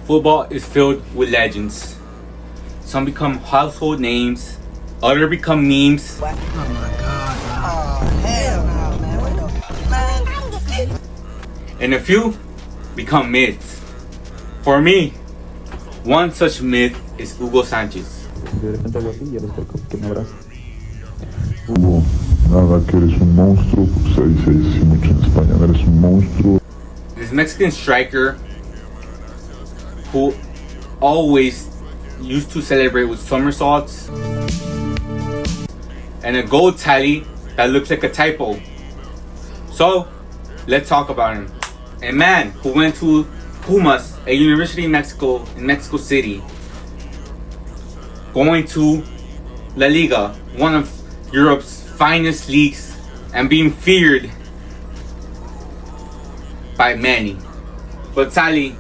Football is filled with legends. Some become household names, others become memes. Oh my god. Oh, hell no, man. What the man? And a few become myths. For me, one such myth is Hugo Sanchez. Hugo, nada, que eres un monstruo, porque se dice así mucho en España, eres un monstruo. This Mexican striker who always used to celebrate with somersaults and a gold tally that looks like a typo. So, let's talk about him. A man who went to Pumas, a university in Mexico City, going to La Liga, one of Europe's finest leagues, and being feared by many. But sadly,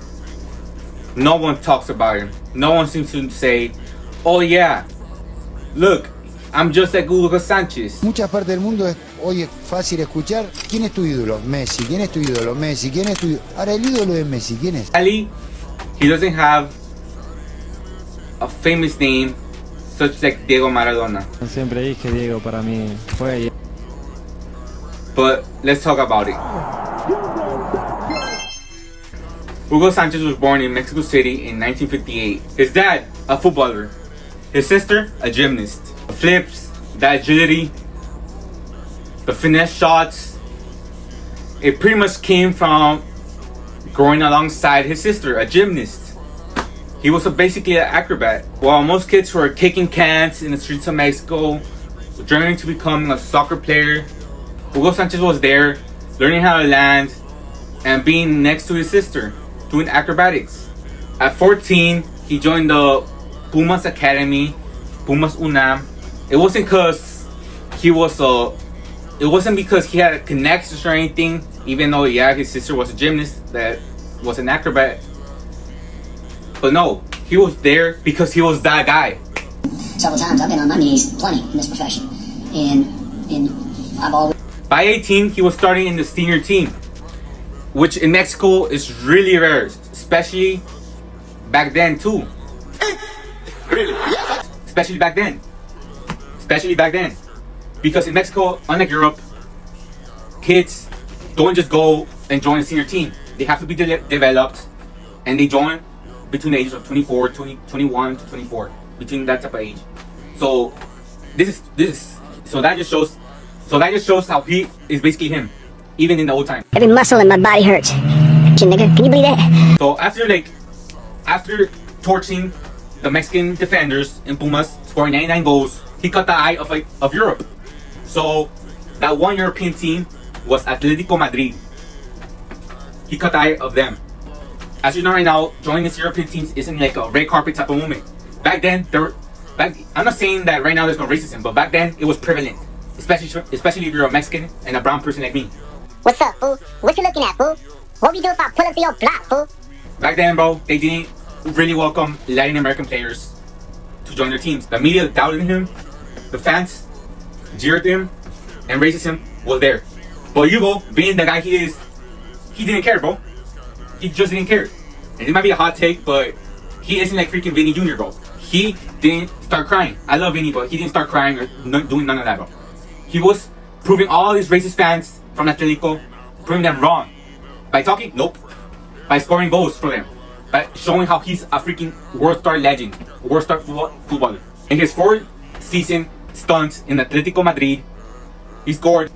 no one talks about him. No one seems to say, oh yeah, look, I'm just like Hugo Sanchez. Muchas partes del mundo hoy es fácil escuchar. ¿Quién es tu ídolo? Messi. ¿Quién es tu ídolo? Messi. ¿Quién es tu ídolo? Ahora, el ídolo de Messi, ¿quién es? Sadly, he doesn't have a famous name such like Diego Maradona. Siempre dije Diego para mí fue. But let's talk about it. Hugo Sanchez was born in Mexico City in 1958. His dad, a footballer. His sister, a gymnast. The flips, the agility, the finesse shots. It pretty much came from growing alongside his sister, a gymnast. He was basically an acrobat. While most kids were kicking cans in the streets of Mexico, dreaming to become a soccer player, Hugo Sanchez was there, learning how to land, and being next to his sister, doing acrobatics. At 14, he joined the Pumas Academy, Pumas UNAM. It wasn't because he was it wasn't because he had connections or anything, even though yeah, his sister was a gymnast that was an acrobat. But no, he was there because he was that guy. Several times I've been on my knees plenty in this profession. And I've always... By 18, he was starting in the senior team, which in Mexico is really rare, especially back then too. Really? Especially back then. Because in Mexico, unlike Europe, kids don't just go and join a senior team. They have to be developed, and they join between the ages of 21 to 24, between that type of age. So that just shows how he is basically him, even in the old time. Every muscle in my body hurts. Shit, nigga, can you believe that? So after torching the Mexican defenders in Pumas, scoring 99 goals, he caught the eye of Europe. So that one European team was Atletico Madrid. He caught the eye of them. As you know right now, joining this European teams isn't like a red carpet type of moment. Back then, I'm not saying that right now there's no racism, but back then it was prevalent, especially if you're a Mexican and a brown person like me. What's up, fool? What you looking at, fool? What we do if I pull up to your block, fool? Back then, bro, they didn't really welcome Latin American players to join their teams. The media doubted him, the fans jeered him, and racism was there. But Hugo, being the guy he is, he didn't care, bro. He just didn't care. And it might be a hot take, but he isn't like freaking Vinny Jr., bro. He didn't start crying. I love Vinny, but he didn't start crying or doing none of that, bro. He was proving all these racist fans from Atletico, proving them wrong. By talking? Nope. By scoring goals for them. By showing how he's a freaking world star legend, world star footballer. In his 4th season stunts in Atletico Madrid, he scored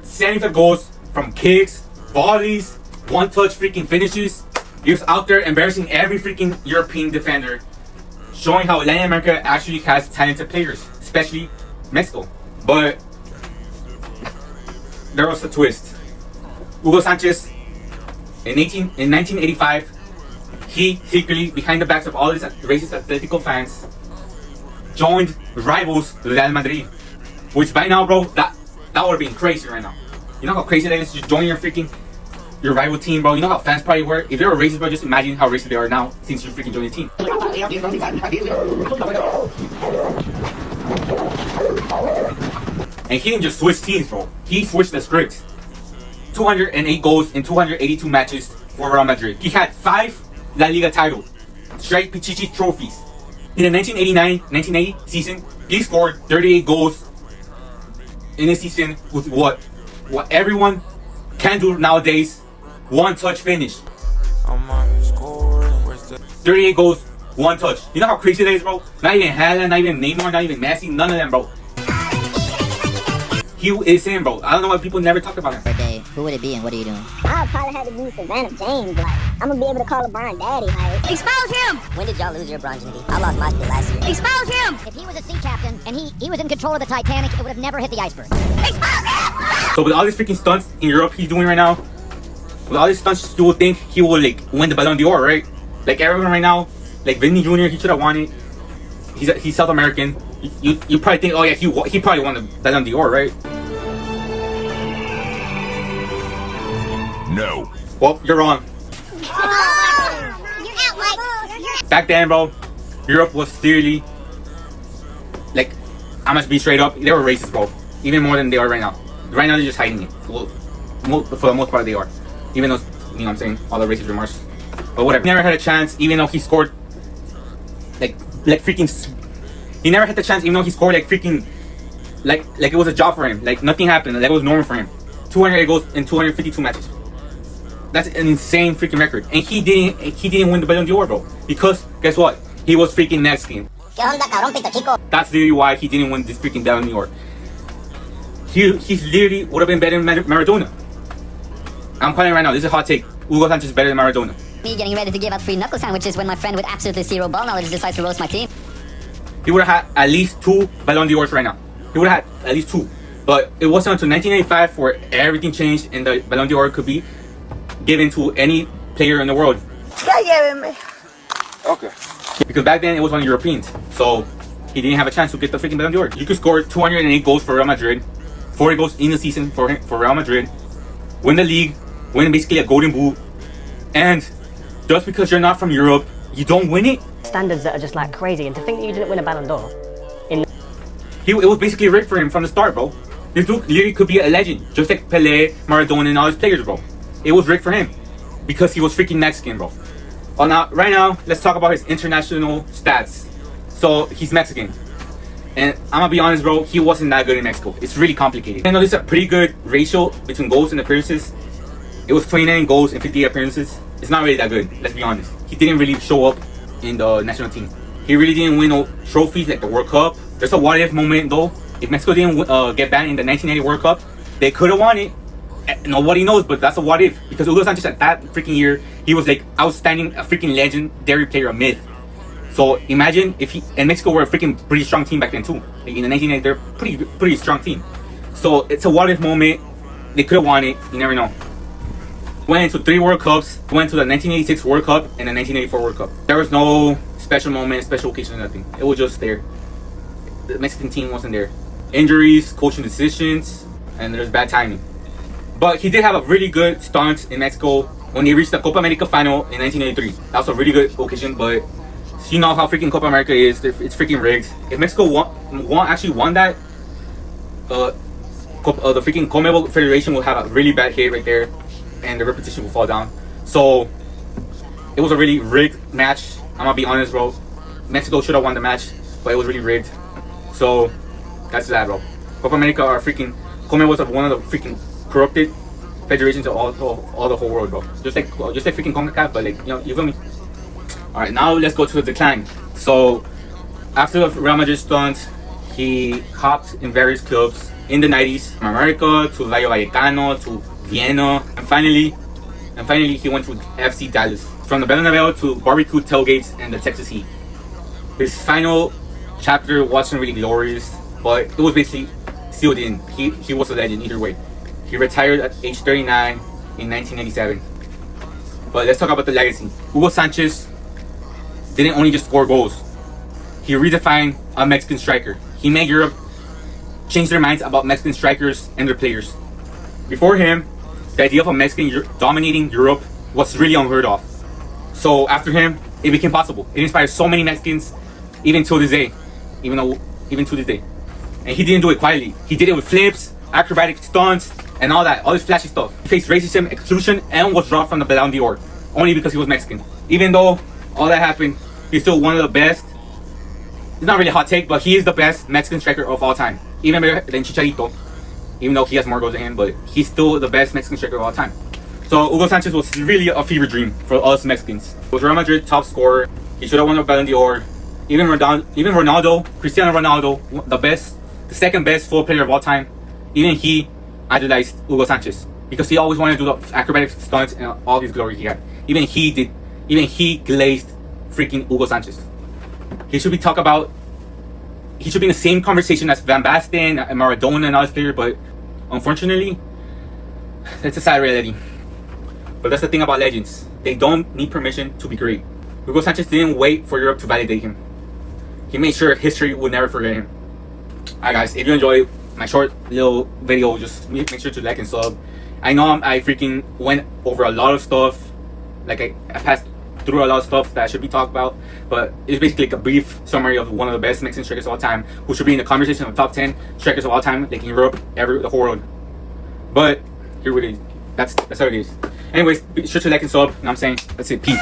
75 goals from kicks, volleys, one-touch freaking finishes. He was out there embarrassing every freaking European defender, showing how Latin America actually has talented players, especially Mexico. But there was a twist. Hugo Sanchez, in 1985, he secretly, behind the backs of all these racist Atletico fans, joined rivals Real Madrid, which by now, bro, that would have been crazy right now. You know how crazy that is? Just join your rival team, bro. You know how fans probably were? If they're a racist, bro, just imagine how racist they are now since you freaking joined the team. And he didn't just switch teams, bro. He switched the script. 208 goals in 282 matches for Real Madrid. He had 5 La Liga titles. straight Pichichi trophies. In the 1989-1990 season, he scored 38 goals in a season with what everyone can do nowadays, one touch finish. 38 goals, one touch. You know how crazy that is, bro? Not even Haaland, not even Neymar, not even Messi, none of them, bro. He is in, bro. I don't know why people never talk about him. Birthday, who would it be and what are you doing? I'll probably have to be Savannah James. Like, I'm gonna be able to call LeBron daddy. Like, expose him! When did y'all lose your bronzity? I lost my shit last year. Expose him! If he was a sea captain and he was in control of the Titanic, it would have never hit the iceberg. Expose him! So with all these freaking stunts in Europe he's doing right now, with all these stunts, you would think he will like win the Ballon d'Or, right? Like everyone right now, like Vinny Jr., he should have won it. He's South American. You probably think, oh yeah, he probably won the Ballon d'Or, right? No. Well, you're wrong. You're out, Mike. Back then, bro, Europe was clearly like, I must be straight up, they were racist, bro. Even more than they are right now. Right now they're just hiding it. Well, for the most part they are. Even though, you know what I'm saying, all the racist remarks. But whatever. He never had a chance, even though he scored like freaking. He never had the chance, even though he scored like freaking, like it was a job for him. Like nothing happened. Like it was normal for him. 208 goals in 252 matches. That's an insane freaking record. And he didn't win the Ballon d'Or, bro. Because guess what? He was freaking Mexican. That's literally why he didn't win this freaking Ballon d'Or. He's literally would have been better than Maradona. I'm calling it right now. This is a hot take. Hugo Sanchez is better than Maradona. Me getting ready to give out free knuckle sandwiches when my friend with absolutely zero ball knowledge decides to roast my team. He would have had at least 2 Ballon d'Ors right now. He would have had at least 2. But it wasn't until 1985 where everything changed and the Ballon d'Or could be given to any player in the world. Okay. Because back then it was on Europeans. So he didn't have a chance to get the freaking Ballon d'Or. You could score 208 goals for Real Madrid, 40 goals in the season for Real Madrid, win the league, win basically a golden boot, and just because you're not from Europe, you don't win it. Standards that are just like crazy, and to think that you didn't win a Ballon d'Or. It was basically rigged for him from the start, bro. This dude literally could be a legend, just like Pelé, Maradona, and all his players, bro. It was rigged for him because he was freaking Mexican, bro. Well, now, right now, let's talk about his international stats. So he's Mexican, and I'm gonna be honest, bro. He wasn't that good in Mexico. It's really complicated. I know this is a pretty good ratio between goals and appearances. It was 29 goals and 58 appearances. It's not really that good. Let's be honest. He didn't really show up in the national team. He really didn't win no trophies like the World Cup. There's a what-if moment though. If Mexico didn't get banned in the 1980 World Cup, they could have won it. Nobody knows, but that's a what-if. Because Hugo Sanchez at that freaking year, he was like outstanding, a freaking legendary player, a myth. So imagine if he and Mexico were a freaking pretty strong team back then too. Like in the 1980s, they're pretty strong team. So it's a what-if moment. They could have won it. You never know. Went into 3 World Cups. Went to the 1986 World Cup and the 1984 World Cup. There was no special moment, special occasion, nothing. It was just there. The Mexican team wasn't there. Injuries, coaching decisions, and there's bad timing. But he did have a really good stunt in Mexico when he reached the Copa America final in 1983. That was a really good occasion, but you know how freaking Copa America is. It's freaking rigged. If Mexico actually won that, the freaking CONMEBOL Federation will have a really bad hit right there, and the repetition will fall down. So it was a really rigged match. I'm gonna be honest, bro. Mexico should have won the match, but it was really rigged. So that's that, bro. Copa America are freaking CONMEBOL was one of the freaking corrupted federations of all the whole world, bro. Just like freaking CONCACAF, but like, you know, you feel me? All right, now let's go to the decline. So after the Real Madrid stunt, he hopped in various clubs in the 90s, from America to Rayo Vallecano to Vienna, and finally he went to FC Dallas. From the Bernabeu to barbecue tailgates and the Texas Heat. His final chapter wasn't really glorious, but it was basically sealed in. He was a legend either way. He retired at age 39 in 1997. But let's talk about the legacy. Hugo Sanchez didn't only just score goals. He redefined a Mexican striker. He made Europe change their minds about Mexican strikers and their players. Before him, the idea of a Mexican dominating Europe was really unheard of. So after him, it became possible. It inspired so many Mexicans, even to this day. Even to this day. And he didn't do it quietly. He did it with flips, acrobatic stunts, and all that, all this flashy stuff. He faced racism, exclusion, and was dropped from the Ballon d'Or only because he was Mexican. Even though all that happened, He's still one of the best. It's not really a hot take, but he is the best Mexican striker of all time. Even better than Chicharito. Even though he has more goals than him, but he's still the best Mexican striker of all time. So Hugo Sanchez was really a fever dream for us Mexicans. He was Real Madrid top scorer. He should have won the Ballon d'Or. Even Ronaldo, Cristiano Ronaldo, the second best football player of all time. Even he idolized Hugo Sanchez because he always wanted to do the acrobatic stunts and all his glory he had. Even he glazed freaking Hugo Sanchez. He should be talked about. He should be in the same conversation as Van Basten and Maradona and all this players, but unfortunately, that's a sad reality. But that's the thing about legends. They don't need permission to be great. Hugo Sanchez didn't wait for Europe to validate him. He made sure history would never forget him. Alright guys, if you enjoyed my short little video, just make sure to like and sub. I know I freaking went over a lot of stuff. Like I passed through a lot of stuff that should be talked about, but it's basically like a brief summary of one of the best Mexican strikers of all time, who should be in the conversation of the top 10 strikers of all time, like in Europe, the whole world. But here it is. That's how it is. Anyways, be sure to like and sub. And I'm saying, that's it. Peace.